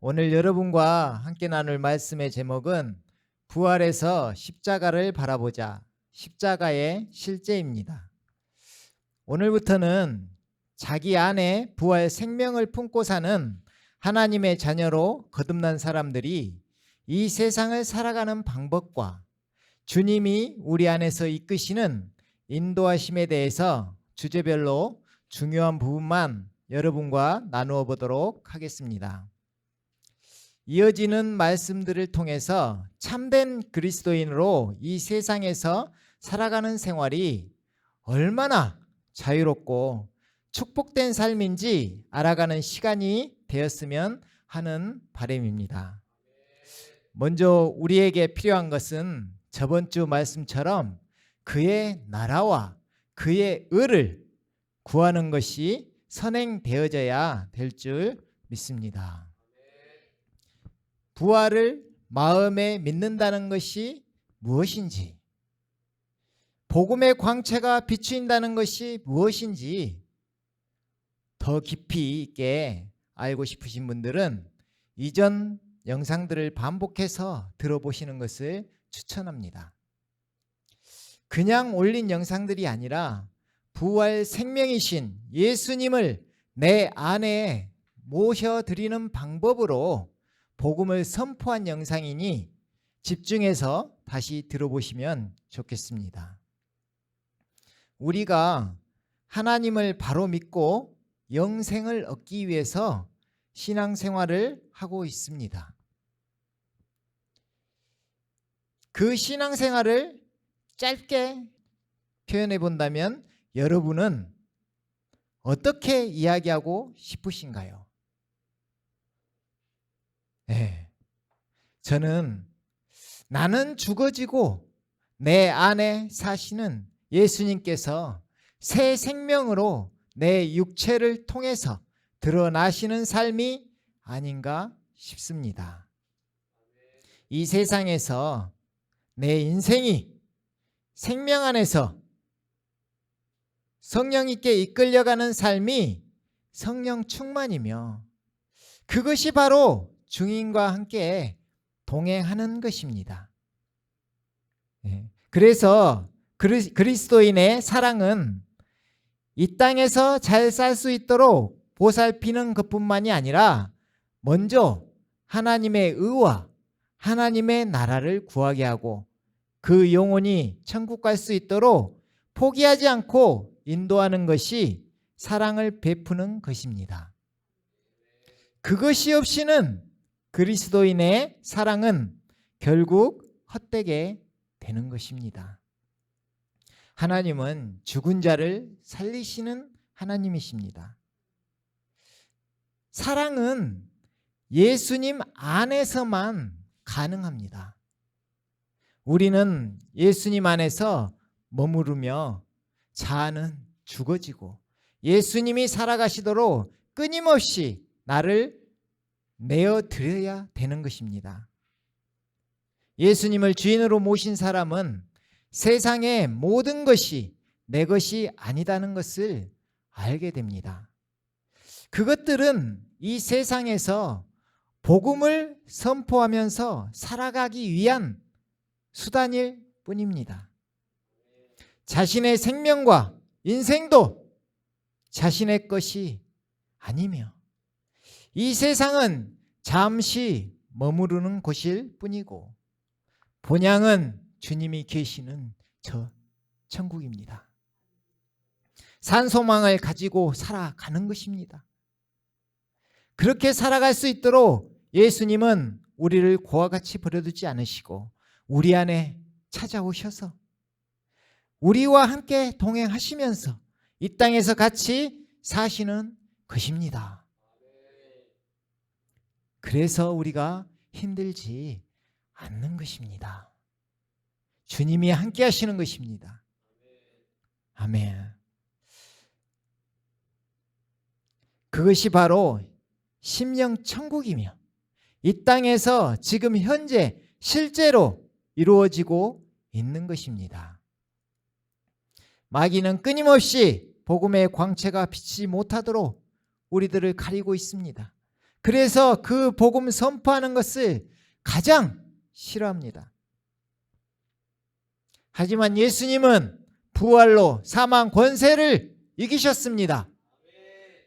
오늘 여러분과 함께 나눌 말씀의 제목은 부활에서 십자가를 바라보자, 십자가의 실제입니다. 오늘부터는 자기 안에 부활 생명을 품고 사는 하나님의 자녀로 거듭난 사람들이 이 세상을 살아가는 방법과 주님이 우리 안에서 이끄시는 인도하심에 대해서 주제별로 중요한 부분만 여러분과 나누어 보도록 하겠습니다. 이어지는 말씀들을 통해서 참된 그리스도인으로 이 세상에서 살아가는 생활이 얼마나 자유롭고 축복된 삶인지 알아가는 시간이 되었으면 하는 바람입니다. 먼저 우리에게 필요한 것은 저번 주 말씀처럼 그의 나라와 그의 의를 구하는 것이 선행되어져야 될 줄 믿습니다. 부활을 마음에 믿는다는 것이 무엇인지, 복음의 광채가 비추인다는 것이 무엇인지 더 깊이 있게 알고 싶으신 분들은 이전 영상들을 반복해서 들어보시는 것을 추천합니다. 그냥 올린 영상들이 아니라 부활 생명이신 예수님을 내 안에 모셔드리는 방법으로 복음을 선포한 영상이니 집중해서 다시 들어보시면 좋겠습니다. 우리가 하나님을 바로 믿고 영생을 얻기 위해서 신앙생활을 하고 있습니다. 그 신앙생활을 짧게 표현해 본다면 여러분은 어떻게 이야기하고 싶으신가요? 저는 나는 죽어지고 내 안에 사시는 예수님께서 새 생명으로 내 육체를 통해서 드러나시는 삶이 아닌가 싶습니다. 이 세상에서 내 인생이 생명 안에서 성령님께 이끌려가는 삶이 성령 충만이며 그것이 바로 주님과 함께 동행하는 것입니다. 그래서 그리스도인의 사랑은 이 땅에서 잘 살 수 있도록 보살피는 것뿐만이 아니라 먼저 하나님의 의와 하나님의 나라를 구하게 하고 그 영혼이 천국 갈 수 있도록 포기하지 않고 인도하는 것이 사랑을 베푸는 것입니다. 그것이 없이는 그리스도인의 사랑은 결국 헛되게 되는 것입니다. 하나님은 죽은 자를 살리시는 하나님이십니다. 사랑은 예수님 안에서만 가능합니다. 우리는 예수님 안에서 머무르며 자아는 죽어지고 예수님이 살아가시도록 끊임없이 나를 내어드려야 되는 것입니다. 예수님을 주인으로 모신 사람은 세상의 모든 것이 내 것이 아니다는 것을 알게 됩니다. 그것들은 이 세상에서 복음을 선포하면서 살아가기 위한 수단일 뿐입니다. 자신의 생명과 인생도 자신의 것이 아니며 이 세상은 잠시 머무르는 곳일 뿐이고 본향은 주님이 계시는 저 천국입니다. 산소망을 가지고 살아가는 것입니다. 그렇게 살아갈 수 있도록 예수님은 우리를 고와 같이 버려두지 않으시고 우리 안에 찾아오셔서 우리와 함께 동행하시면서 이 땅에서 같이 사시는 것입니다. 그래서 우리가 힘들지 않는 것입니다. 주님이 함께 하시는 것입니다. 아멘. 그것이 바로 심령 천국이며 이 땅에서 지금 현재 실제로 이루어지고 있는 것입니다. 마귀는 끊임없이 복음의 광채가 비치지 못하도록 우리들을 가리고 있습니다. 그래서 그 복음 선포하는 것을 가장 싫어합니다. 하지만 예수님은 부활로 사망 권세를 이기셨습니다.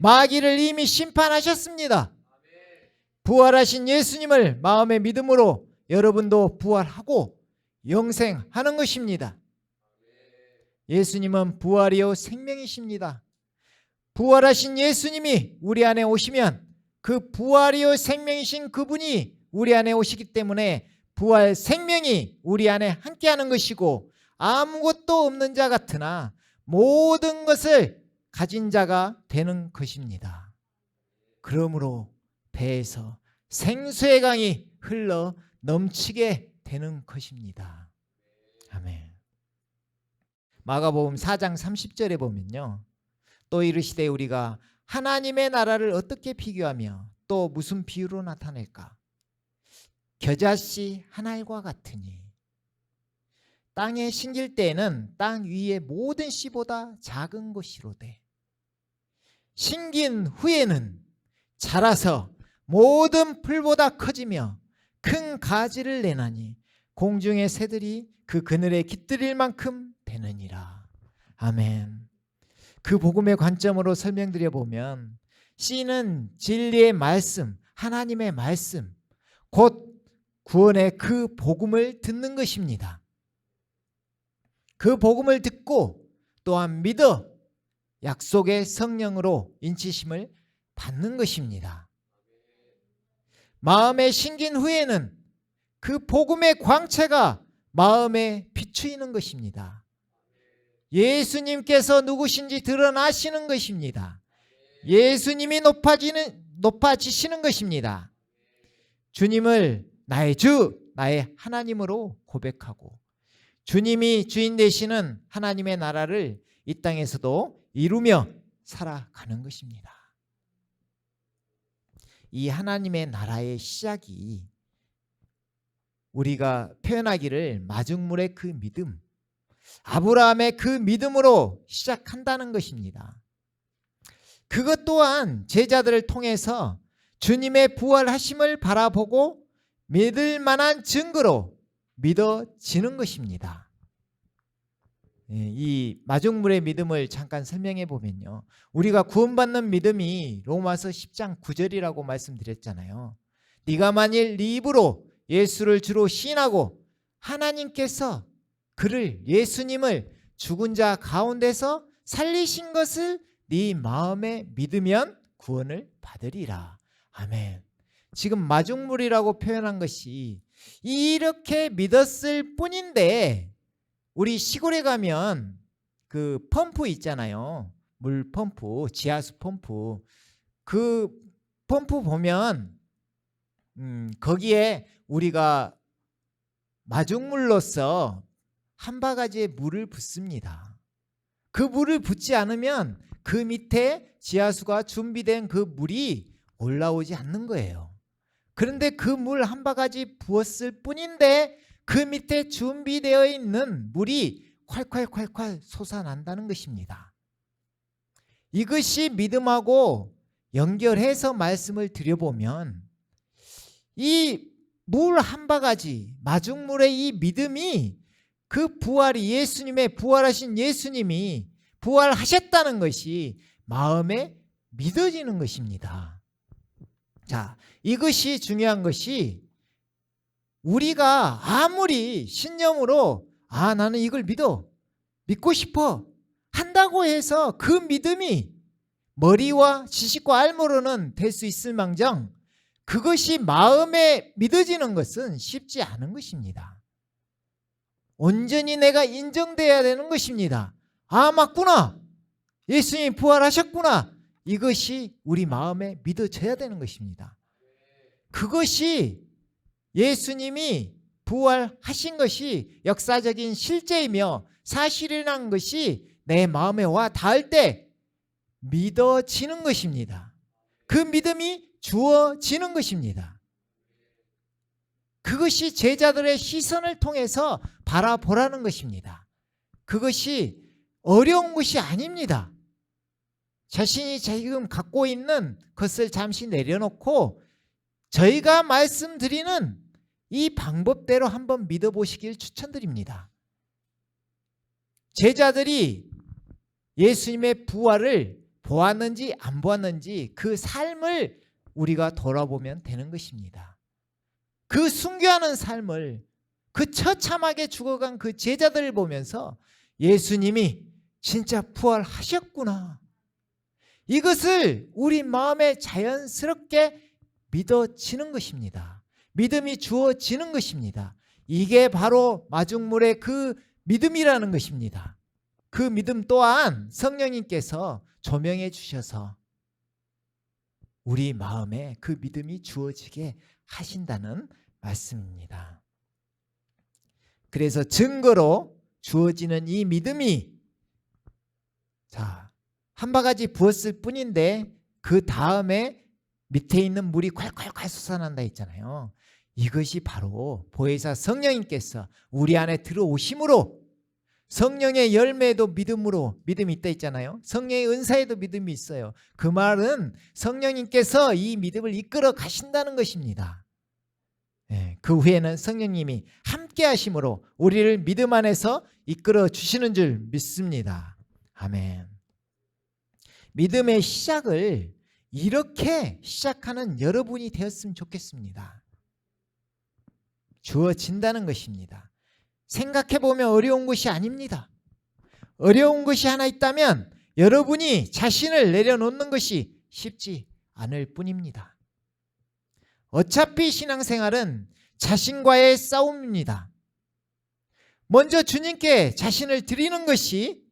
마귀를 이미 심판하셨습니다. 부활하신 예수님을 마음의 믿음으로 여러분도 부활하고 영생하는 것입니다. 예수님은 부활이요 생명이십니다. 부활하신 예수님이 우리 안에 오시면 그 부활이요 생명이신 그분이 우리 안에 오시기 때문에 부활 생명이 우리 안에 함께하는 것이고, 아무것도 없는 자 같으나 모든 것을 가진 자가 되는 것입니다. 그러므로 배에서 생수의 강이 흘러 넘치게 되는 것입니다. 아멘. 마가복음 4장 30절에 보면요, 또 이르시되 우리가 하나님의 나라를 어떻게 비교하며 또 무슨 비유로 나타낼까? 겨자씨 한 알과 같으니 땅에 심길 때에는 땅 위의 모든 씨보다 작은 것이로되 심긴 후에는 자라서 모든 풀보다 커지며 큰 가지를 내나니 공중의 새들이 그 그늘에 깃들일 만큼 되느니라. 아멘. 그 복음의 관점으로 설명드려 보면, 씨는 진리의 말씀, 하나님의 말씀, 곧 구원의 그 복음을 듣는 것입니다. 그 복음을 듣고 또한 믿어 약속의 성령으로 인치심을 받는 것입니다. 마음에 심긴 후에는 그 복음의 광채가 마음에 비추이는 것입니다. 예수님께서 누구신지 드러나시는 것입니다. 예수님이 높아지시는 것입니다. 주님을 나의 주, 나의 하나님으로 고백하고 주님이 주인 되시는 하나님의 나라를 이 땅에서도 이루며 살아가는 것입니다. 이 하나님의 나라의 시작이 우리가 표현하기를 마중물의 그 믿음, 아브라함의 그 믿음으로 시작한다는 것입니다. 그것 또한 제자들을 통해서 주님의 부활하심을 바라보고 믿을 만한 증거로 믿어지는 것입니다. 이 마중물의 믿음을 잠깐 설명해 보면요, 우리가 구원받는 믿음이 로마서 10장 9절이라고 말씀드렸잖아요. 네가 만일 네 입으로 예수를 주로 시인하고 하나님께서 그를, 예수님을 죽은 자 가운데서 살리신 것을 네 마음에 믿으면 구원을 받으리라. 아멘. 지금 마중물이라고 표현한 것이 이렇게 믿었을 뿐인데, 우리 시골에 가면 그 펌프 있잖아요. 물 펌프, 지하수 펌프. 그 펌프 보면 거기에 우리가 마중물로서 한 바가지의 물을 붓습니다. 그 물을 붓지 않으면 그 밑에 지하수가 준비된 그 물이 올라오지 않는 거예요. 그런데 그 물 한 바가지 부었을 뿐인데 그 밑에 준비되어 있는 물이 콸콸콸콸 솟아난다는 것입니다. 이것이 믿음하고 연결해서 말씀을 드려보면, 이 물 한 바가지, 마중물의 이 믿음이 그 부활이, 예수님의 부활하신 예수님이 부활하셨다는 것이 마음에 믿어지는 것입니다. 자, 이것이 중요한 것이, 우리가 아무리 신념으로 나는 이걸 믿고 싶어 한다고 해서 그 믿음이 머리와 지식과 알므로는 될 수 있을 망정, 그것이 마음에 믿어지는 것은 쉽지 않은 것입니다. 온전히 내가 인정돼야 되는 것입니다. 맞구나, 예수님이 부활하셨구나, 이것이 우리 마음에 믿어져야 되는 것입니다. 그것이 예수님이 부활하신 것이 역사적인 실제이며 사실이라는 것이 내 마음에 와 닿을 때 믿어지는 것입니다. 그 믿음이 주어지는 것입니다. 그것이 제자들의 시선을 통해서 바라보라는 것입니다. 그것이 어려운 것이 아닙니다. 자신이 지금 갖고 있는 것을 잠시 내려놓고 저희가 말씀드리는 이 방법대로 한번 믿어보시길 추천드립니다. 제자들이 예수님의 부활을 보았는지 안 보았는지 그 삶을 우리가 돌아보면 되는 것입니다. 그 순교하는 삶을, 그 처참하게 죽어간 그 제자들을 보면서 예수님이 진짜 부활하셨구나, 이것을 우리 마음에 자연스럽게 믿어지는 것입니다. 믿음이 주어지는 것입니다. 이게 바로 마중물의 그 믿음이라는 것입니다. 그 믿음 또한 성령님께서 조명해 주셔서 우리 마음에 그 믿음이 주어지게 하신다는 말씀입니다. 그래서 증거로 주어지는 이 믿음이 한 바가지 부었을 뿐인데 그 다음에 밑에 있는 물이 콸콸콸 솟아난다 했잖아요. 이것이 바로 보혜사 성령님께서 우리 안에 들어오심으로, 성령의 열매에도 믿음이 있다 했잖아요. 성령의 은사에도 믿음이 있어요. 그 말은 성령님께서 이 믿음을 이끌어 가신다는 것입니다. 그 후에는 성령님이 함께 하심으로 우리를 믿음 안에서 이끌어 주시는 줄 믿습니다. 아멘. 믿음의 시작을 이렇게 시작하는 여러분이 되었으면 좋겠습니다. 주어진다는 것입니다. 생각해보면 어려운 것이 아닙니다. 어려운 것이 하나 있다면 여러분이 자신을 내려놓는 것이 쉽지 않을 뿐입니다. 어차피 신앙생활은 자신과의 싸움입니다. 먼저 주님께 자신을 드리는 것이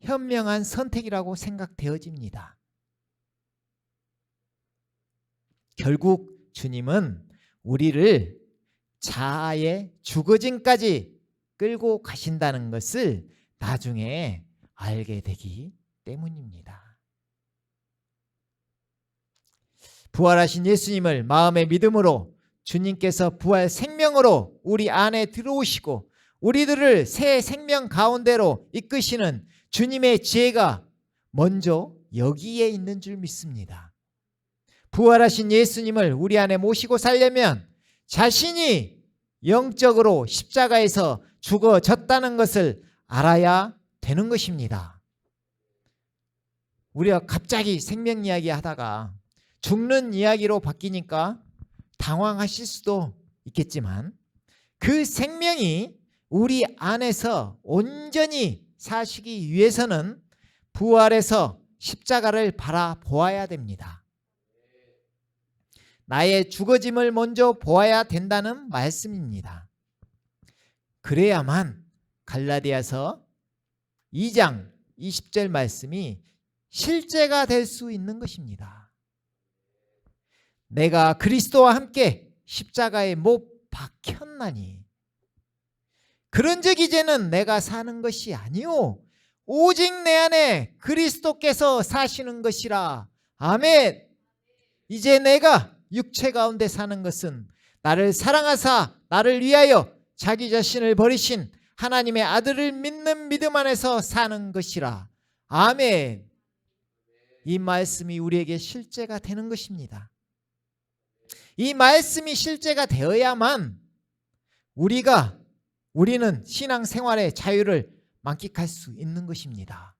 현명한 선택이라고 생각되어집니다. 결국 주님은 우리를 자아의 죽어짐까지 끌고 가신다는 것을 나중에 알게 되기 때문입니다. 부활하신 예수님을 마음의 믿음으로 주님께서 부활 생명으로 우리 안에 들어오시고 우리들을 새 생명 가운데로 이끄시는 주님의 지혜가 먼저 여기에 있는 줄 믿습니다. 부활하신 예수님을 우리 안에 모시고 살려면 자신이 영적으로 십자가에서 죽어졌다는 것을 알아야 되는 것입니다. 우리가 갑자기 생명 이야기 하다가 죽는 이야기로 바뀌니까 당황하실 수도 있겠지만 그 생명이 우리 안에서 온전히 사시기 위해서는 부활해서 십자가를 바라보아야 됩니다. 나의 죽어짐을 먼저 보아야 된다는 말씀입니다. 그래야만 갈라디아서 2장 20절 말씀이 실제가 될 수 있는 것입니다. 내가 그리스도와 함께 십자가에 못 박혔나니 그런즉 이제는 내가 사는 것이 아니요 오직 내 안에 그리스도께서 사시는 것이라. 아멘. 이제 내가 육체 가운데 사는 것은 나를 사랑하사 나를 위하여 자기 자신을 버리신 하나님의 아들을 믿는 믿음 안에서 사는 것이라. 아멘. 이 말씀이 우리에게 실제가 되는 것입니다. 이 말씀이 실제가 되어야만 우리는 신앙생활의 자유를 만끽할 수 있는 것입니다.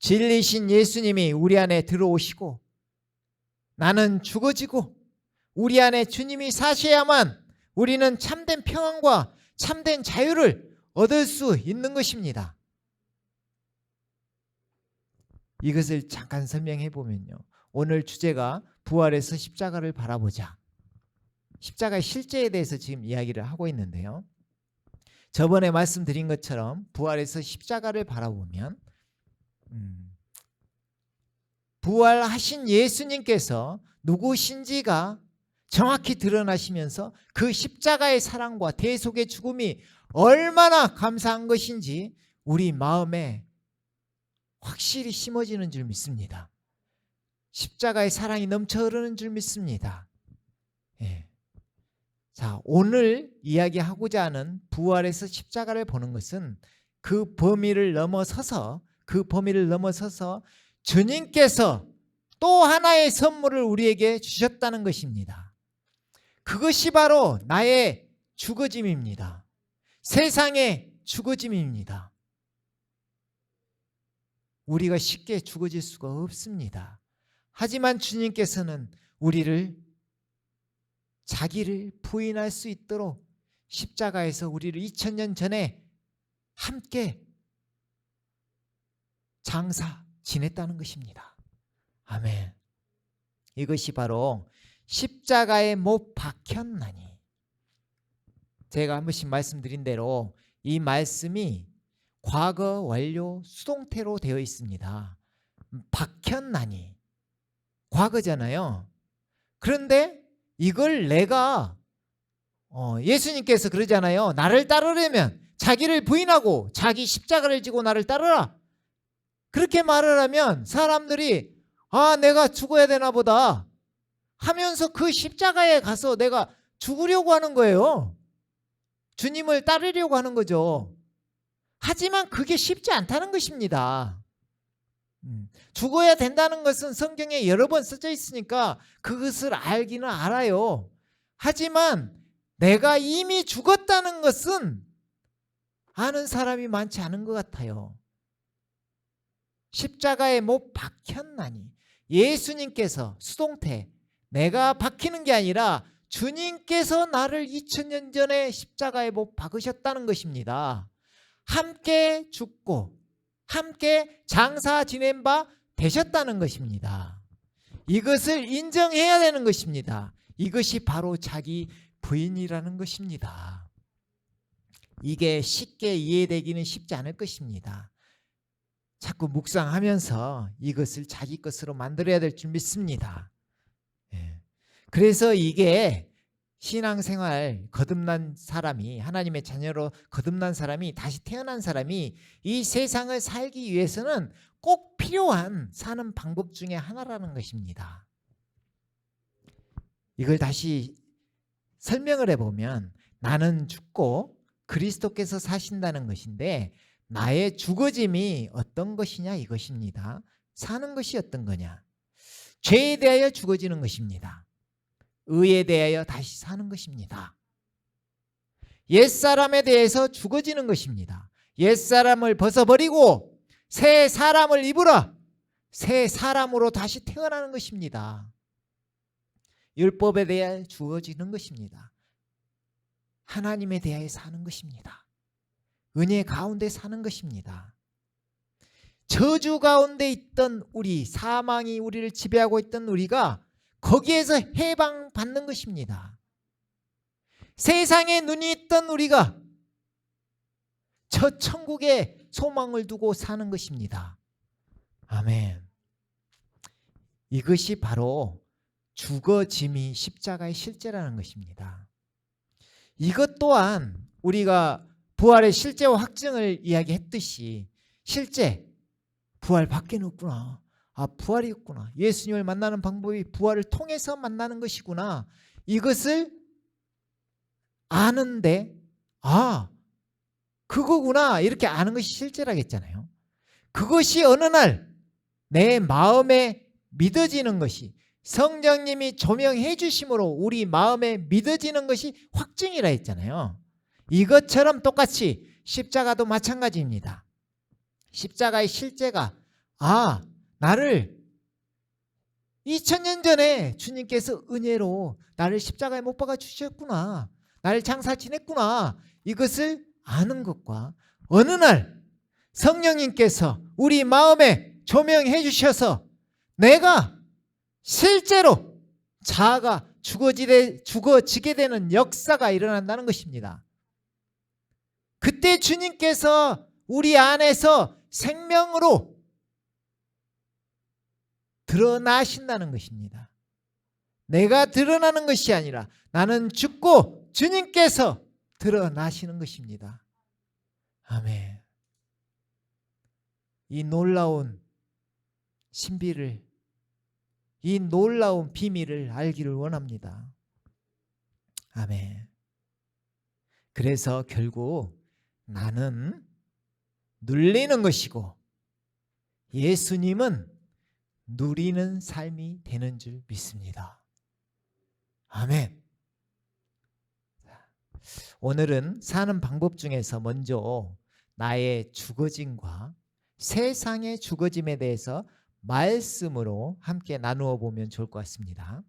진리신 예수님이 우리 안에 들어오시고 나는 죽어지고 우리 안에 주님이 사셔야만 우리는 참된 평안과 참된 자유를 얻을 수 있는 것입니다. 이것을 잠깐 설명해 보면요. 오늘 주제가 부활해서 십자가를 바라보자. 십자가의 실제에 대해서 지금 이야기를 하고 있는데요. 저번에 말씀드린 것처럼 부활해서 십자가를 바라보면 부활하신 예수님께서 누구신지가 정확히 드러나시면서 그 십자가의 사랑과 대속의 죽음이 얼마나 감사한 것인지 우리 마음에 확실히 심어지는 줄 믿습니다. 십자가의 사랑이 넘쳐 흐르는 줄 믿습니다. 예. 자, 오늘 이야기하고자 하는 부활에서 십자가를 보는 것은 그 범위를 넘어서서 주님께서 또 하나의 선물을 우리에게 주셨다는 것입니다. 그것이 바로 나의 죽어짐입니다. 세상의 죽어짐입니다. 우리가 쉽게 죽어질 수가 없습니다. 하지만 주님께서는 우리를 자기를 부인할 수 있도록 십자가에서 우리를 2000년 전에 함께 장사 지냈다는 것입니다. 아멘. 이것이 바로 십자가에 못 박혔나니. 제가 한 번씩 말씀드린 대로 이 말씀이 과거 완료 수동태로 되어 있습니다. 박혔나니 과거잖아요. 그런데 이걸 내가 예수님께서 그러잖아요. 나를 따르려면 자기를 부인하고 자기 십자가를 지고 나를 따르라. 그렇게 말을 하면 사람들이 내가 죽어야 되나 보다 하면서 그 십자가에 가서 내가 죽으려고 하는 거예요. 주님을 따르려고 하는 거죠. 하지만 그게 쉽지 않다는 것입니다. 죽어야 된다는 것은 성경에 여러 번 써져 있으니까 그것을 알기는 알아요. 하지만 내가 이미 죽었다는 것은 아는 사람이 많지 않은 것 같아요. 십자가에 못 박혔나니. 예수님께서 수동태 내가 박히는 게 아니라 주님께서 나를 2000년 전에 십자가에 못 박으셨다는 것입니다. 함께 죽고 함께 장사 지낸 바 되셨다는 것입니다. 이것을 인정해야 되는 것입니다. 이것이 바로 자기 부인이라는 것입니다. 이게 쉽게 이해되기는 쉽지 않을 것입니다. 자꾸 묵상하면서 이것을 자기 것으로 만들어야 될 줄 믿습니다. 그래서 이게 신앙생활 거듭난 사람이, 하나님의 자녀로 거듭난 사람이, 다시 태어난 사람이 이 세상을 살기 위해서는 꼭 필요한 사는 방법 중에 하나라는 것입니다. 이걸 다시 설명을 해보면 나는 죽고 그리스도께서 사신다는 것인데 나의 죽어짐이 어떤 것이냐 이것입니다. 사는 것이 어떤 거냐. 죄에 대하여 죽어지는 것입니다. 의에 대하여 다시 사는 것입니다. 옛사람에 대해서 죽어지는 것입니다. 옛사람을 벗어버리고 새 사람을 입으라. 새 사람으로 다시 태어나는 것입니다. 율법에 대하여 죽어지는 것입니다. 하나님에 대하여 사는 것입니다. 은혜 가운데 사는 것입니다. 저주 가운데 있던 우리, 사망이 우리를 지배하고 있던 우리가 거기에서 해방받는 것입니다. 세상에 눈이 있던 우리가 저 천국에 소망을 두고 사는 것입니다. 아멘. 이것이 바로 죽어짐이 십자가의 실제라는 것입니다. 이것 또한 우리가 부활의 실제와 확증을 이야기했듯이 실제 부활 밖에는 없구나. 부활이 있구나. 예수님을 만나는 방법이 부활을 통해서 만나는 것이구나. 이것을 아는데 그거구나 이렇게 아는 것이 실제라겠잖아요. 그것이 어느 날 내 마음에 믿어지는 것이 성령님이 조명해 주심으로 우리 마음에 믿어지는 것이 확증이라 했잖아요. 이것처럼 똑같이 십자가도 마찬가지입니다. 십자가의 실제가 나를 2000년 전에 주님께서 은혜로 나를 십자가에 못 박아 주셨구나. 나를 장사 지냈구나. 이것을 아는 것과 어느 날 성령님께서 우리 마음에 조명해 주셔서 내가 실제로 자아가 죽어지게 되는 역사가 일어난다는 것입니다. 그때 주님께서 우리 안에서 생명으로 드러나신다는 것입니다. 내가 드러나는 것이 아니라 나는 죽고 주님께서 드러나시는 것입니다. 아멘. 이 놀라운 신비를, 이 놀라운 비밀을 알기를 원합니다. 아멘. 그래서 결국 나는 눌리는 것이고 예수님은 누리는 삶이 되는 줄 믿습니다. 아멘. 오늘은 사는 방법 중에서 먼저 나의 죽어짐과 세상의 죽어짐에 대해서 말씀으로 함께 나누어 보면 좋을 것 같습니다.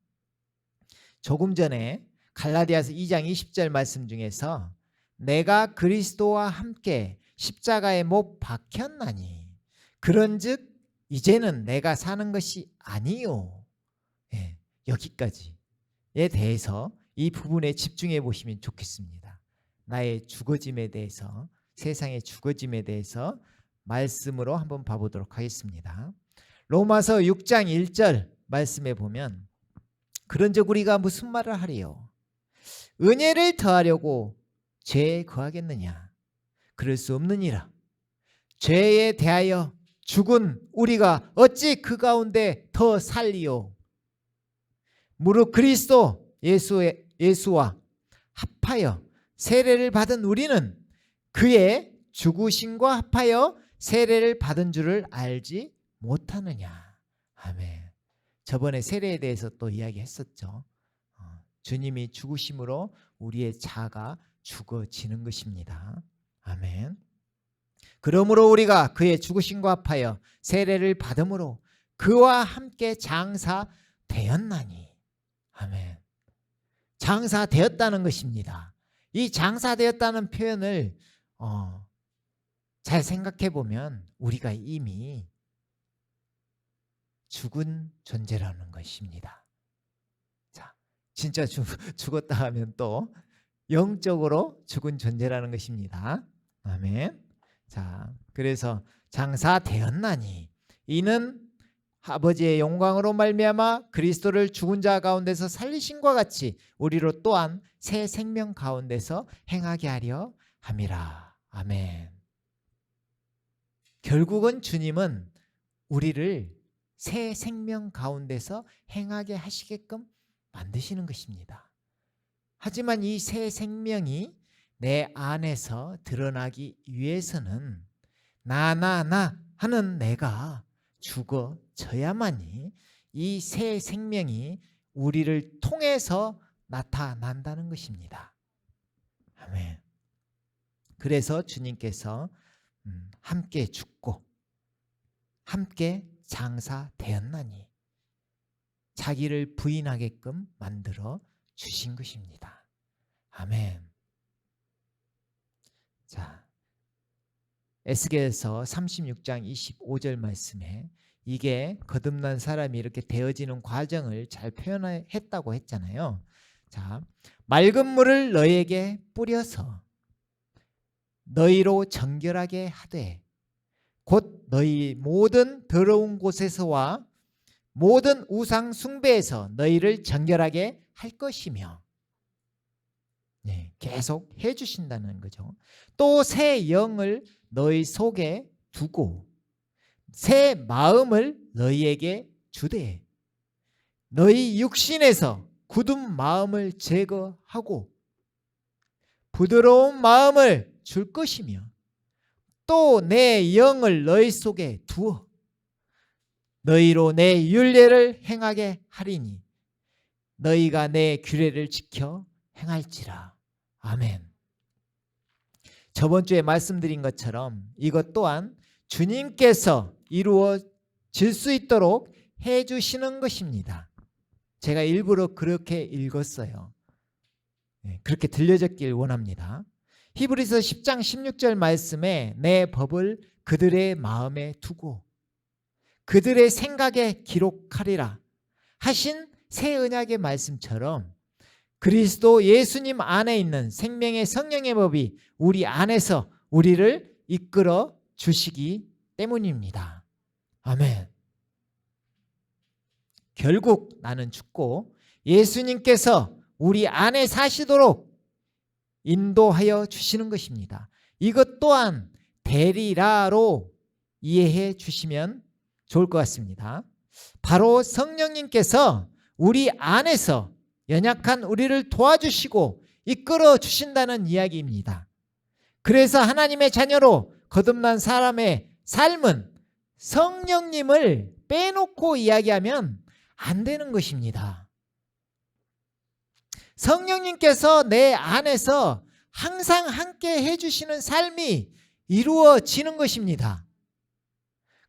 조금 전에 갈라디아서 2장 20절 말씀 중에서 내가 그리스도와 함께 십자가에 못 박혔나니 그런즉 이제는 내가 사는 것이 아니요. 여기까지에 대해서 이 부분에 집중해 보시면 좋겠습니다. 나의 죽어짐에 대해서, 세상의 죽어짐에 대해서 말씀으로 한번 봐보도록 하겠습니다. 로마서 6장 1절 말씀에 보면 그런즉 우리가 무슨 말을 하리요? 은혜를 더하려고 죄에 거하겠느냐? 그럴 수 없느니라. 죄에 대하여 죽은 우리가 어찌 그 가운데 더 살리요? 무릇 그리스도 예수와 합하여 세례를 받은 우리는 그의 죽으심과 합하여 세례를 받은 줄을 알지 못하느냐. 아멘. 저번에 세례에 대해서 또 이야기했었죠. 주님이 죽으심으로 우리의 자아가 죽어지는 것입니다. 아멘. 그러므로 우리가 그의 죽으심과 합하여 세례를 받음으로 그와 함께 장사되었나니. 아멘. 장사되었다는 것입니다. 이 장사되었다는 표현을 잘 생각해 보면 우리가 이미 죽은 존재라는 것입니다. 자, 진짜 죽었다 하면 또 영적으로 죽은 존재라는 것입니다. 아멘. 자, 그래서 장사되었나니 이는 아버지의 영광으로 말미암아 그리스도를 죽은 자 가운데서 살리신과 같이 우리로 또한 새 생명 가운데서 행하게 하려 함이라. 아멘. 결국은 주님은 우리를 새 생명 가운데서 행하게 하시게끔 만드시는 것입니다. 하지만 이 새 생명이 내 안에서 드러나기 위해서는 나 하는 내가 죽어져야만이 이 새 생명이 우리를 통해서 나타난다는 것입니다. 아멘. 그래서 주님께서 함께 죽고 함께 장사되었나니 자기를 부인하게끔 만들어 주신 것입니다. 아멘. 자, 에스겔서 36장 25절 말씀에 이게 거듭난 사람이 이렇게 되어지는 과정을 잘 표현했다고 했잖아요. 자, 맑은 물을 너희에게 뿌려서 너희로 정결하게 하되 곧 너희 모든 더러운 곳에서와 모든 우상 숭배에서 너희를 정결하게 할 것이며, 계속 해주신다는 거죠. 또 새 영을 너희 속에 두고 새 마음을 너희에게 주되 너희 육신에서 굳은 마음을 제거하고 부드러운 마음을 줄 것이며 또 내 영을 너희 속에 두어 너희로 내 율례를 행하게 하리니 너희가 내 규례를 지켜 행할지라. 아멘. 저번 주에 말씀드린 것처럼 이것 또한 주님께서 이루어질 수 있도록 해주시는 것입니다. 제가 일부러 그렇게 읽었어요. 그렇게 들려졌길 원합니다. 히브리서 10장 16절 말씀에 내 법을 그들의 마음에 두고 그들의 생각에 기록하리라 하신 새 언약의 말씀처럼 그리스도 예수님 안에 있는 생명의 성령의 법이 우리 안에서 우리를 이끌어 주시기 때문입니다. 아멘. 결국 나는 죽고 예수님께서 우리 안에 사시도록 인도하여 주시는 것입니다. 이것 또한 되리라로 이해해 주시면 좋을 것 같습니다. 바로 성령님께서 우리 안에서 연약한 우리를 도와주시고 이끌어 주신다는 이야기입니다. 그래서 하나님의 자녀로 거듭난 사람의 삶은 성령님을 빼놓고 이야기하면 안 되는 것입니다. 성령님께서 내 안에서 항상 함께 해주시는 삶이 이루어지는 것입니다.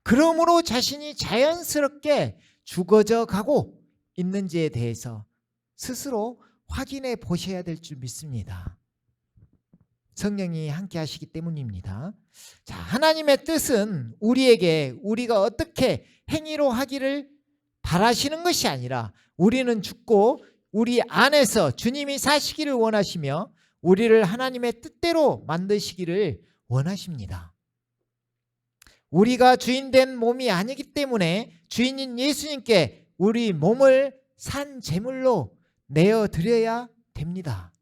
그러므로 자신이 자연스럽게 죽어져 가고 있는지에 대해서 스스로 확인해 보셔야 될 줄 믿습니다. 성령이 함께 하시기 때문입니다. 자, 하나님의 뜻은 우리에게 우리가 어떻게 행위로 하기를 바라시는 것이 아니라 우리는 죽고 우리 안에서 주님이 사시기를 원하시며 우리를 하나님의 뜻대로 만드시기를 원하십니다. 우리가 주인된 몸이 아니기 때문에 주인인 예수님께 우리 몸을 산 제물로 내어드려야 됩니다.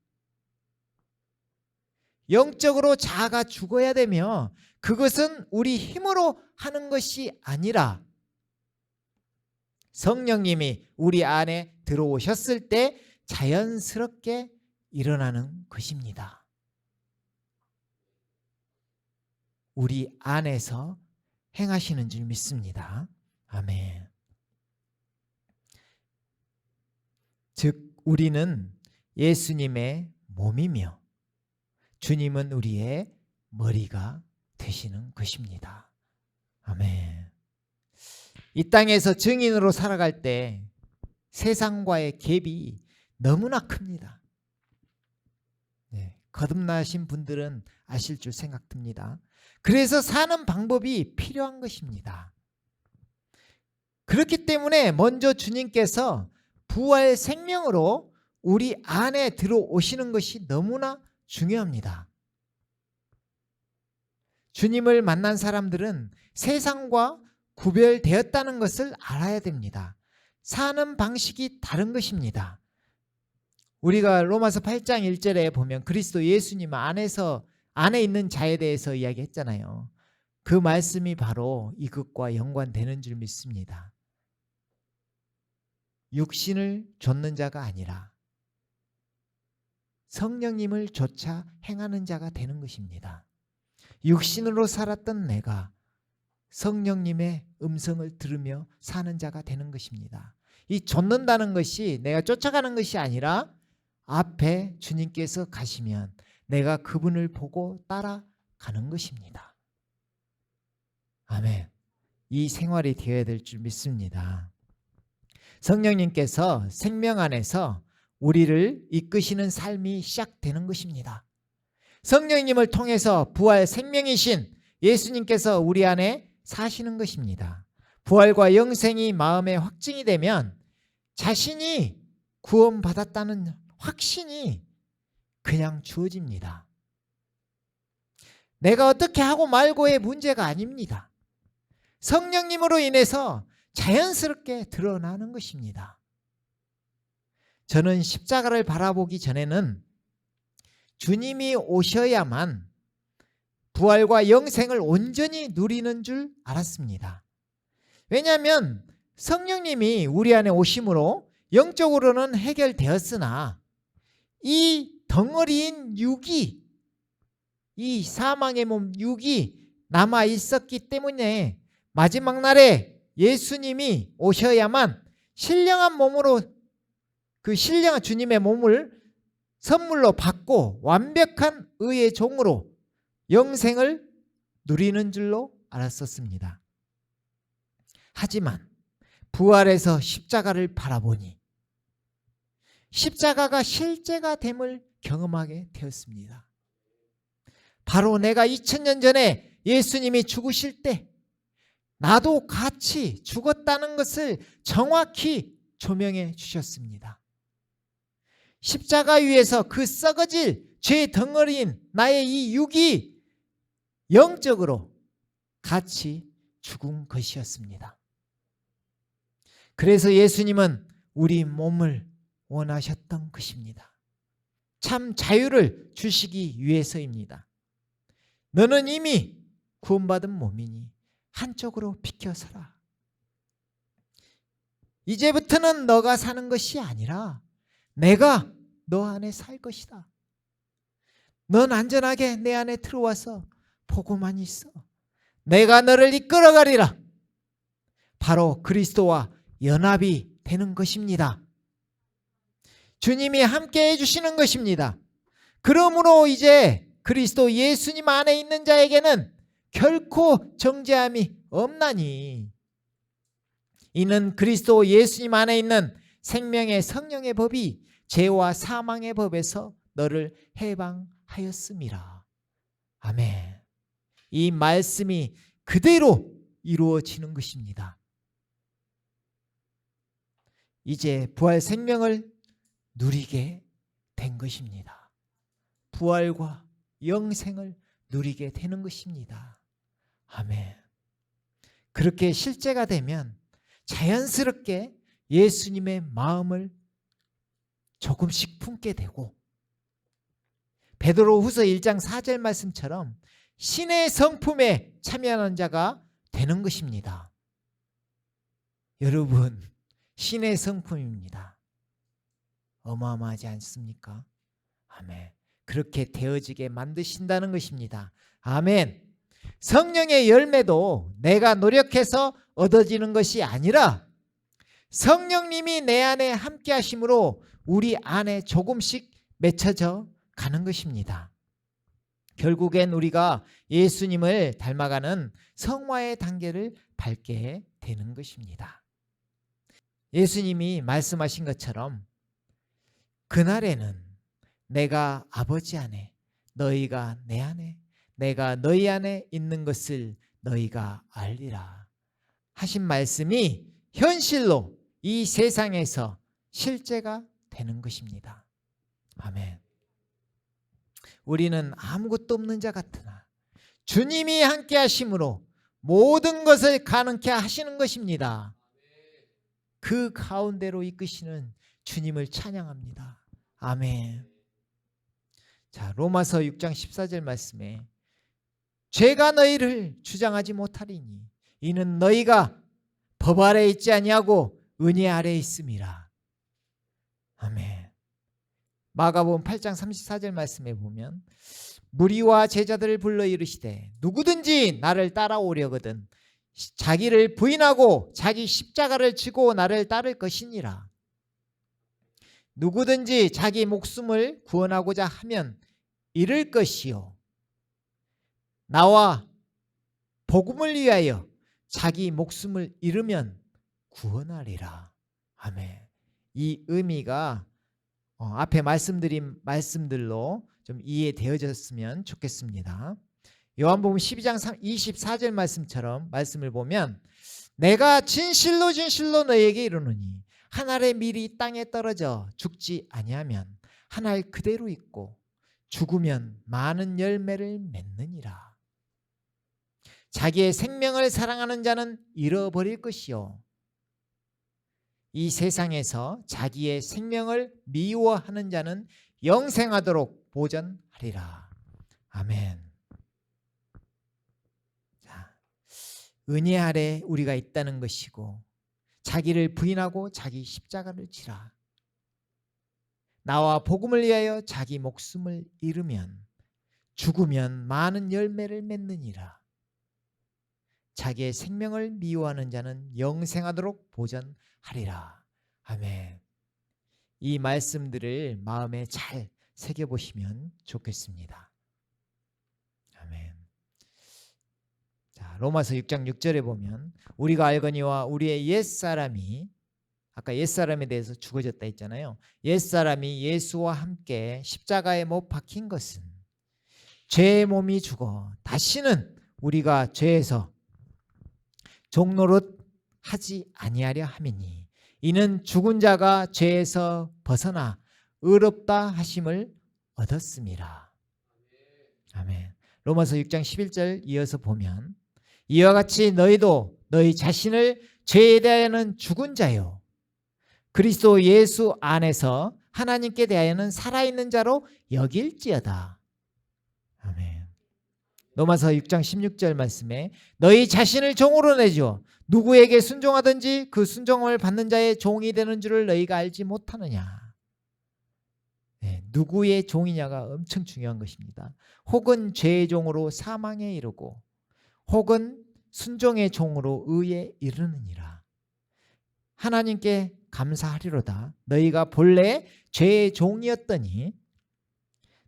영적으로 자아가 죽어야 되며 그것은 우리 힘으로 하는 것이 아니라 성령님이 우리 안에 들어오셨을 때 자연스럽게 일어나는 것입니다. 우리 안에서 행하시는 줄 믿습니다. 아멘. 즉 우리는 예수님의 몸이며 주님은 우리의 머리가 되시는 것입니다. 아멘. 이 땅에서 증인으로 살아갈 때 세상과의 갭이 너무나 큽니다. 네, 거듭나신 분들은 아실 줄 생각됩니다. 그래서 사는 방법이 필요한 것입니다. 그렇기 때문에 먼저 주님께서 부활 생명으로 우리 안에 들어오시는 것이 너무나 중요합니다. 주님을 만난 사람들은 세상과 구별되었다는 것을 알아야 됩니다. 사는 방식이 다른 것입니다. 우리가 로마서 8장 1절에 보면 그리스도 예수님 안에 있는 자에 대해서 이야기했잖아요. 그 말씀이 바로 이것과 연관되는 줄 믿습니다. 육신을 좇는 자가 아니라 성령님을 좇아 행하는 자가 되는 것입니다. 육신으로 살았던 내가 성령님의 음성을 들으며 사는 자가 되는 것입니다. 이 좇는다는 것이 내가 쫓아가는 것이 아니라 앞에 주님께서 가시면 내가 그분을 보고 따라가는 것입니다. 아멘. 이 생활이 되어야 될 줄 믿습니다. 성령님께서 생명 안에서 우리를 이끄시는 삶이 시작되는 것입니다. 성령님을 통해서 부활 생명이신 예수님께서 우리 안에 사시는 것입니다. 부활과 영생이 마음에 확증이 되면 자신이 구원받았다는 확신이 그냥 주어집니다. 내가 어떻게 하고 말고의 문제가 아닙니다. 성령님으로 인해서 자연스럽게 드러나는 것입니다. 저는 십자가를 바라보기 전에는 주님이 오셔야만 부활과 영생을 온전히 누리는 줄 알았습니다. 왜냐하면 성령님이 우리 안에 오심으로 영적으로는 해결되었으나 이 덩어리인 육이, 이 사망의 몸 육이 남아 있었기 때문에 마지막 날에 예수님이 오셔야만 신령한 몸으로 그 신령한 주님의 몸을 선물로 받고 완벽한 의의 종으로 영생을 누리는 줄로 알았었습니다. 하지만 부활에서 십자가를 바라보니 십자가가 실제가 됨을 경험하게 되었습니다. 바로 내가 2000년 전에 예수님이 죽으실 때 나도 같이 죽었다는 것을 정확히 조명해 주셨습니다. 십자가 위에서 그 썩어질 죄 덩어리인 나의 이 육이 영적으로 같이 죽은 것이었습니다. 그래서 예수님은 우리 몸을 원하셨던 것입니다. 참 자유를 주시기 위해서입니다. 너는 이미 구원받은 몸이니 한쪽으로 비켜서라. 이제부터는 너가 사는 것이 아니라 내가 너 안에 살 것이다. 넌 안전하게 내 안에 들어와서 보고만 있어. 내가 너를 이끌어가리라. 바로 그리스도와 연합이 되는 것입니다. 주님이 함께 해주시는 것입니다. 그러므로 이제 그리스도 예수님 안에 있는 자에게는 결코 정죄함이 없나니 이는 그리스도 예수님 안에 있는 생명의 성령의 법이 죄와 사망의 법에서 너를 해방하였음이라. 아멘. 이 말씀이 그대로 이루어지는 것입니다. 이제 부활 생명을 누리게 된 것입니다. 부활과 영생을 누리게 되는 것입니다. 아멘. 그렇게 실제가 되면 자연스럽게 예수님의 마음을 조금씩 품게 되고 베드로후서 1장 4절 말씀처럼 신의 성품에 참여하는 자가 되는 것입니다. 여러분, 신의 성품입니다. 어마어마하지 않습니까? 아멘. 그렇게 되어지게 만드신다는 것입니다. 아멘. 성령의 열매도 내가 노력해서 얻어지는 것이 아니라 성령님이 내 안에 함께 하심으로 우리 안에 조금씩 맺혀져 가는 것입니다. 결국엔 우리가 예수님을 닮아가는 성화의 단계를 밟게 되는 것입니다. 예수님이 말씀하신 것처럼 그날에는 내가 아버지 안에 너희가 내 안에 내가 너희 안에 있는 것을 너희가 알리라 하신 말씀이 현실로 이 세상에서 실제가 되는 것입니다. 아멘. 우리는 아무것도 없는 자 같으나 주님이 함께 하심으로 모든 것을 가능케 하시는 것입니다. 그 가운데로 이끄시는 주님을 찬양합니다. 아멘. 자, 로마서 6장 14절 말씀에 죄가 너희를 주장하지 못하리니 이는 너희가 법 아래 있지 아니하고 은혜 아래 있음이라. 아멘. 마가복음 8장 34절 말씀에 보면 무리와 제자들을 불러 이르시되 누구든지 나를 따라오려거든 자기를 부인하고 자기 십자가를 지고 나를 따를 것이니라. 누구든지 자기 목숨을 구원하고자 하면 잃을 것이요 나와 복음을 위하여 자기 목숨을 잃으면 구원하리라. 아멘. 이 의미가 앞에 말씀드린 말씀들로 좀 이해되어졌으면 좋겠습니다. 요한복음 12장 24절 말씀처럼 말씀을 보면 내가 진실로 진실로 너희에게 이르노니 한 알의 밀이 땅에 떨어져 죽지 아니하면 한 알 그대로 있고 죽으면 많은 열매를 맺느니라. 자기의 생명을 사랑하는 자는 잃어버릴 것이요 이 세상에서 자기의 생명을 미워하는 자는 영생하도록 보전하리라. 아멘. 자, 은혜 아래 우리가 있다는 것이고 자기를 부인하고 자기 십자가를 지라. 나와 복음을 위하여 자기 목숨을 잃으면 죽으면 많은 열매를 맺느니라. 자기의 생명을 미워하는 자는 영생하도록 보전하리라. 아멘. 이 말씀들을 마음에 잘 새겨보시면 좋겠습니다. 아멘. 자, 로마서 6장 6절에 보면 우리가 알거니와 우리의 옛사람이 아까 옛사람에 대해서 죽어졌다 했잖아요. 옛사람이 예수와 함께 십자가에 못 박힌 것은 죄의 몸이 죽어 다시는 우리가 죄에서 종노릇 하지 아니하려 함이니 이는 죽은 자가 죄에서 벗어나 의롭다 하심을 얻었음이라. 아멘. 로마서 6장 11절 이어서 보면 이와 같이 너희도 너희 자신을 죄에 대하여는 죽은 자요 그리스도 예수 안에서 하나님께 대하여는 살아있는 자로 여길지어다. 아멘. 로마서 6장 16절 말씀에 너희 자신을 종으로 내주어 누구에게 순종하든지 그 순종을 받는 자의 종이 되는 줄을 너희가 알지 못하느냐. 네, 누구의 종이냐가 엄청 중요한 것입니다. 혹은 죄의 종으로 사망에 이르고 혹은 순종의 종으로 의에 이르느니라. 하나님께 감사하리로다. 너희가 본래 죄의 종이었더니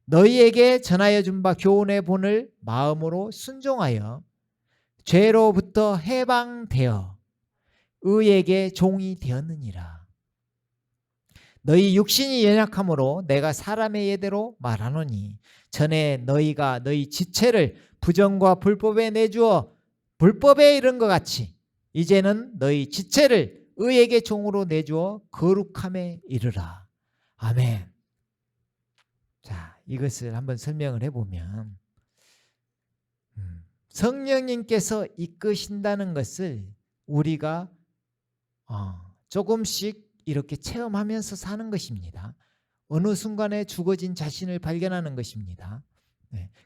너희에게 전하여 준 바 교훈의 본을 마음으로 순종하여 죄로부터 해방되어 의에게 종이 되었느니라. 너희 육신이 연약함으로 내가 사람의 예대로 말하노니 전에 너희가 너희 지체를 부정과 불법에 내주어 불법에 이른 것 같이 이제는 너희 지체를 의에게 종으로 내주어 거룩함에 이르라. 아멘. 자, 이것을 한번 설명을 해보면 성령님께서 이끄신다는 것을 우리가 조금씩 이렇게 체험하면서 사는 것입니다. 어느 순간에 죽어진 자신을 발견하는 것입니다.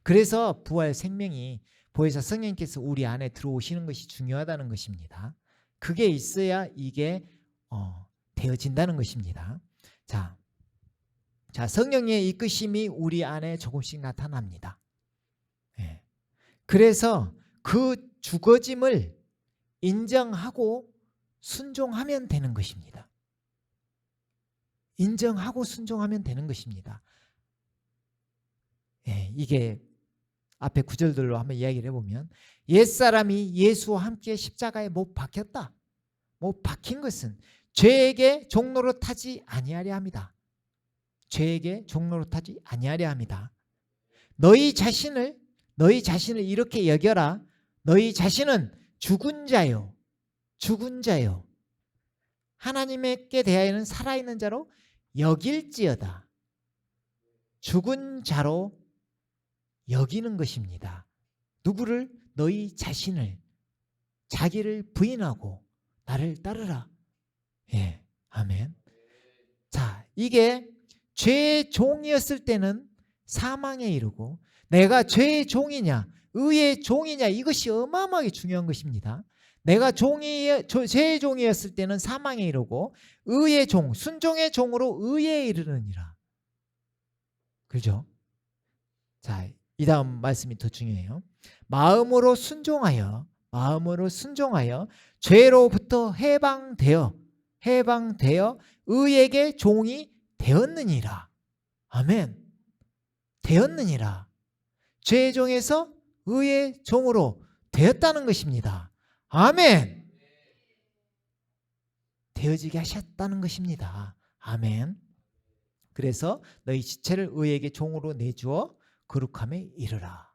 그래서 부활 생명이 보혜사 성령님께서 우리 안에 들어오시는 것이 중요하다는 것입니다. 그게 있어야 이게 되어진다는 것입니다. 자, 성령의 이끄심이 우리 안에 조금씩 나타납니다. 그래서 그 죽어짐을 인정하고 순종하면 되는 것입니다. 인정하고 순종하면 되는 것입니다. 이게 앞에 구절들로 한번 이야기를 해보면 옛사람이 예수와 함께 십자가에 못 박혔다. 못 박힌 것은 죄에게 종로로 타지 아니하려 합니다. 죄에게 종로로 타지 아니하려 합니다. 너희 자신을 이렇게 여겨라. 너희 자신은 죽은 자요. 죽은 자요. 하나님께 대하여는 살아있는 자로 여길지어다. 죽은 자로 여기는 것입니다. 누구를? 너희 자신을, 자기를 부인하고 나를 따르라. 아멘. 자, 이게 죄의 종이었을 때는 사망에 이르고 내가 죄의 종이냐 의의 종이냐 이것이 어마어마하게 중요한 것입니다. 내가 죄의 종이었을 때는 사망에 이르고 의의 종, 순종의 종으로 의에 이르느니라. 그죠? 자, 이 다음 말씀이 더 중요해요. 마음으로 순종하여 죄로부터 해방되어 의에게 종이 되었느니라. 아멘. 되었느니라. 죄의 종에서 의의 종으로 되었다는 것입니다. 아멘. 되어지게 하셨다는 것입니다. 아멘. 그래서 너희 지체를 의에게 종으로 내주어 거룩함에 이르라.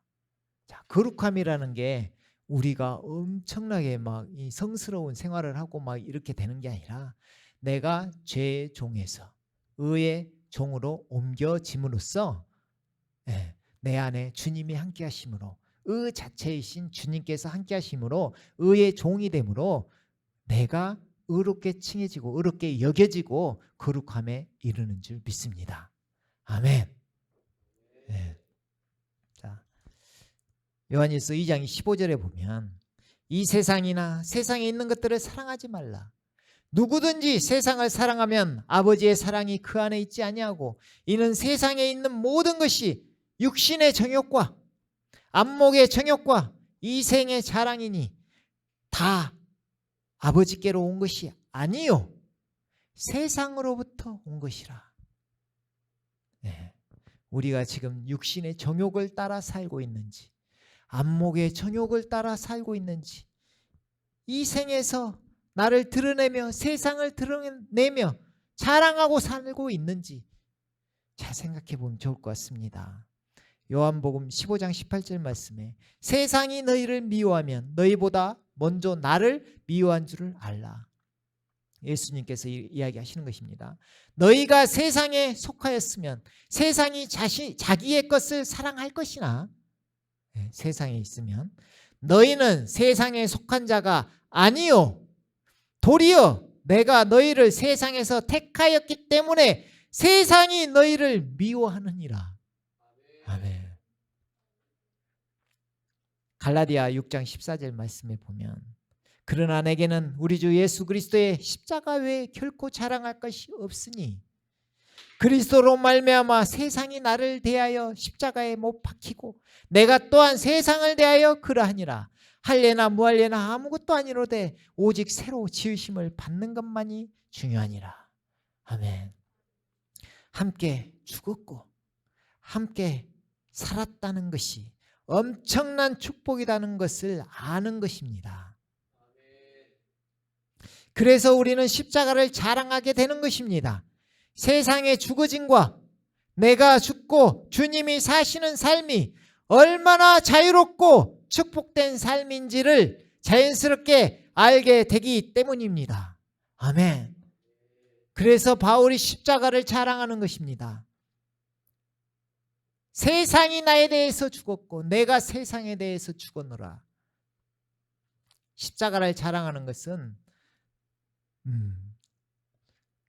자, 거룩함이라는 게 우리가 엄청나게 막 이 성스러운 생활을 하고 막 이렇게 되는 게 아니라 내가 죄의 종에서 의의 종으로 옮겨짐으로써 내 안에 주님이 함께 하심으로 의 자체이신 주님께서 함께 하심으로 의의 종이 되므로 내가 의롭게 칭해지고 의롭게 여겨지고 거룩함에 이르는 줄 믿습니다. 아멘. 자, 요한일서 2장 15절에 보면 이 세상이나 세상에 있는 것들을 사랑하지 말라. 누구든지 세상을 사랑하면 아버지의 사랑이 그 안에 있지 아니하고 이는 세상에 있는 모든 것이 육신의 정욕과 안목의 정욕과 이생의 자랑이니 다 아버지께로 온 것이 아니요 세상으로부터 온 것이라. 우리가 지금 육신의 정욕을 따라 살고 있는지 안목의 정욕을 따라 살고 있는지 이생에서 나를 드러내며 세상을 드러내며 자랑하고 살고 있는지 잘 생각해 보면 좋을 것 같습니다. 요한복음 15장 18절 말씀에 세상이 너희를 미워하면 너희보다 먼저 나를 미워한 줄을 알라. 예수님께서 이야기하시는 것입니다. 너희가 세상에 속하였으면 세상이 자기의 것을 사랑할 것이나 세상에 있으면 너희는 세상에 속한 자가 아니요 도리어 내가 너희를 세상에서 택하였기 때문에 세상이 너희를 미워하느니라. 아멘. 갈라디아 6장 14절 말씀에 보면 그러나 내게는 우리 주 예수 그리스도의 십자가 외에 결코 자랑할 것이 없으니 그리스도로 말미암아 세상이 나를 대하여 십자가에 못 박히고 내가 또한 세상을 대하여 그러하니라. 할례나 무할례나 아무것도 아니로되 오직 새로 지으심을 받는 것만이 중요하니라. 아멘. 함께 죽었고 함께 살았다는 것이 엄청난 축복이라는 것을 아는 것입니다. 그래서 우리는 십자가를 자랑하게 되는 것입니다. 세상의 죽어짐과 내가 죽고 주님이 사시는 삶이 얼마나 자유롭고 축복된 삶인지를 자연스럽게 알게 되기 때문입니다. 아멘. 그래서 바울이 십자가를 자랑하는 것입니다. 세상이 나에 대해서 죽었고 내가 세상에 대해서 죽었노라. 십자가를 자랑하는 것은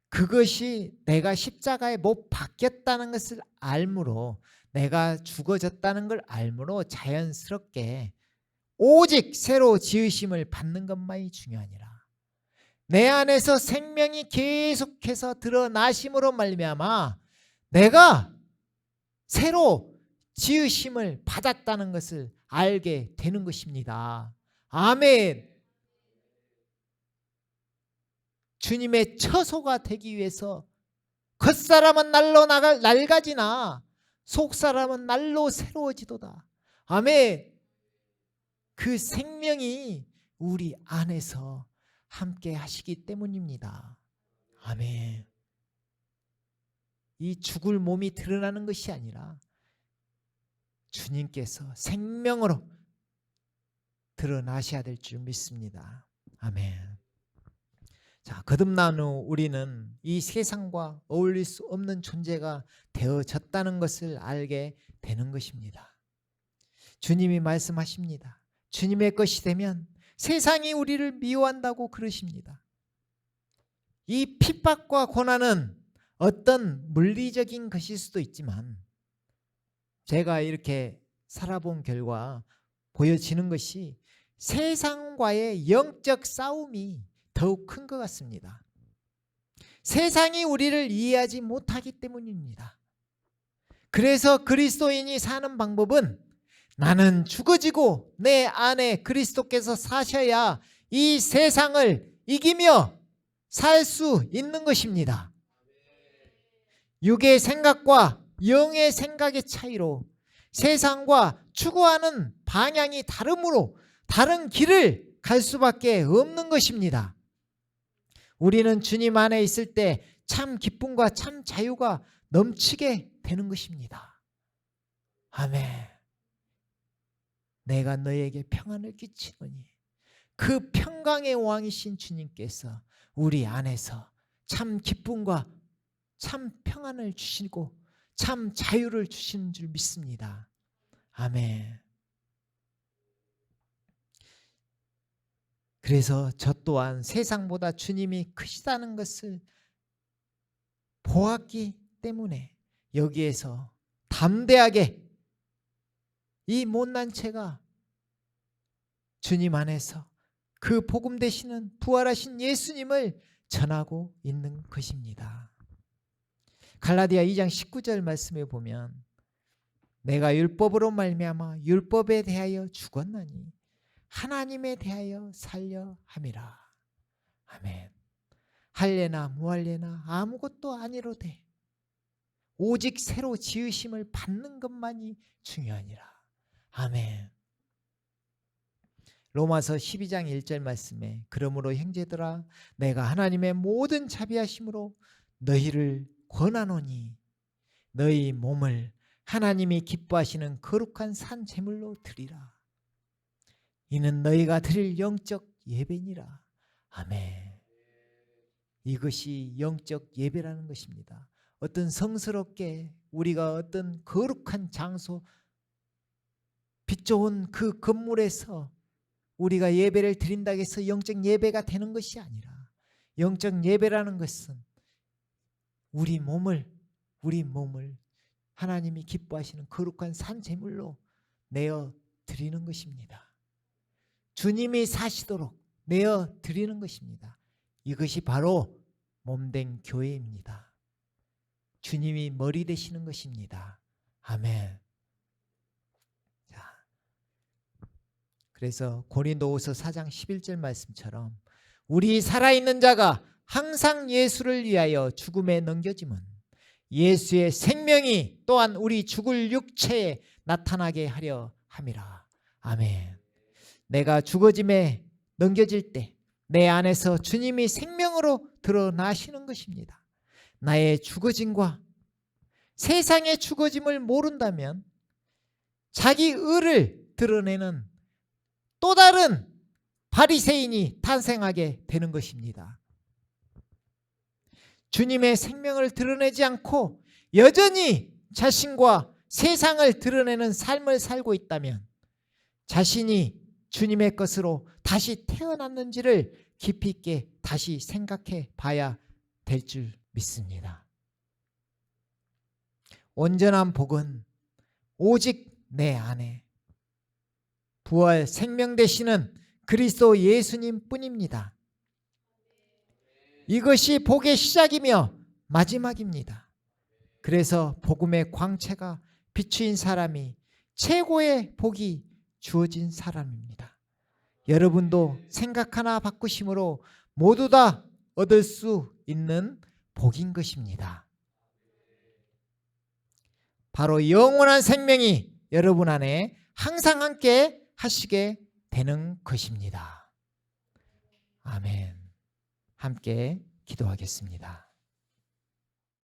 그것이 내가 십자가에 못 박혔다는 것을 알므로, 내가 죽어졌다는 걸 알므로 자연스럽게 오직 새로 지으심을 받는 것만이 중요하니라. 내 안에서 생명이 계속해서 드러나심으로 말미암아 내가 새로 지으심을 받았다는 것을 알게 되는 것입니다. 아멘. 주님의 처소가 되기 위해서 겉사람은 날로 낡아지나 속사람은 날로 새로워지도다. 아멘. 그 생명이 우리 안에서 함께 하시기 때문입니다. 아멘. 이 죽을 몸이 드러나는 것이 아니라 주님께서 생명으로 드러나셔야 될 줄 믿습니다. 아멘. 자, 거듭난 후 우리는 이 세상과 어울릴 수 없는 존재가 되어졌다는 것을 알게 되는 것입니다. 주님이 말씀하십니다. 주님의 것이 되면 세상이 우리를 미워한다고 그러십니다. 이 핍박과 고난은 어떤 물리적인 것일 수도 있지만 제가 이렇게 살아본 결과 보여지는 것이 세상과의 영적 싸움이 더욱 큰 것 같습니다. 세상이 우리를 이해하지 못하기 때문입니다. 그래서 그리스도인이 사는 방법은 나는 죽어지고 내 안에 그리스도께서 사셔야 이 세상을 이기며 살 수 있는 것입니다. 육의 생각과 영의 생각의 차이로 세상과 추구하는 방향이 다르므로 다른 길을 갈 수밖에 없는 것입니다. 우리는 주님 안에 있을 때 참 기쁨과 참 자유가 넘치게 되는 것입니다. 아멘. 내가 너에게 평안을 끼치노니 그 평강의 왕이신 주님께서 우리 안에서 참 기쁨과 참 평안을 주시고 참 자유를 주시는 줄 믿습니다. 아멘. 그래서 저 또한 세상보다 주님이 크시다는 것을 보았기 때문에 여기에서 담대하게 이 못난 채가 주님 안에서 그 복음 되시는 부활하신 예수님을 전하고 있는 것입니다. 갈라디아 2장 19절 말씀에 보면 내가 율법으로 말미암아 율법에 대하여 죽었나니 하나님에 대하여 살려 함이라. 아멘. 할례나 무할례나 아무것도 아니로되 오직 새로 지으심을 받는 것만이 중요하니라. 아멘. 로마서 12장 1절 말씀에 그러므로 형제들아 내가 하나님의 모든 자비하심으로 너희를 권하노니 너희 몸을 하나님이 기뻐하시는 거룩한 산 제물로 드리라. 이는 너희가 드릴 영적 예배니라. 아멘. 이것이 영적 예배라는 것입니다. 어떤 성스럽게 우리가 어떤 거룩한 장소, 빛 좋은 그 건물에서 우리가 예배를 드린다고 해서 영적 예배가 되는 것이 아니라 영적 예배라는 것은 우리 몸을 하나님이 기뻐하시는 거룩한 산 제물로 내어 드리는 것입니다. 주님이 사시도록 내어 드리는 것입니다. 이것이 바로 몸된 교회입니다. 주님이 머리 되시는 것입니다. 아멘. 자, 그래서 고린도후서 4장 11절 말씀처럼 우리 살아있는 자가 항상 예수를 위하여 죽음에 넘겨짐은 예수의 생명이 또한 우리 죽을 육체에 나타나게 하려 함이라. 아멘. 내가 죽어짐에 넘겨질 때 내 안에서 주님이 생명으로 드러나시는 것입니다. 나의 죽어짐과 세상의 죽어짐을 모른다면 자기 의를 드러내는 또 다른 바리새인이 탄생하게 되는 것입니다. 주님의 생명을 드러내지 않고 여전히 자신과 세상을 드러내는 삶을 살고 있다면 자신이 주님의 것으로 다시 태어났는지를 깊이 있게 다시 생각해 봐야 될 줄 믿습니다. 온전한 복은 오직 내 안에 부활 생명 되시는 그리스도 예수님 뿐입니다. 이것이 복의 시작이며 마지막입니다. 그래서 복음의 광채가 비추인 사람이 최고의 복이 주어진 사람입니다. 여러분도 생각 하나 바꾸심으로 모두 다 얻을 수 있는 복인 것입니다. 바로 영원한 생명이 여러분 안에 항상 함께 하시게 되는 것입니다. 아멘. 함께 기도하겠습니다.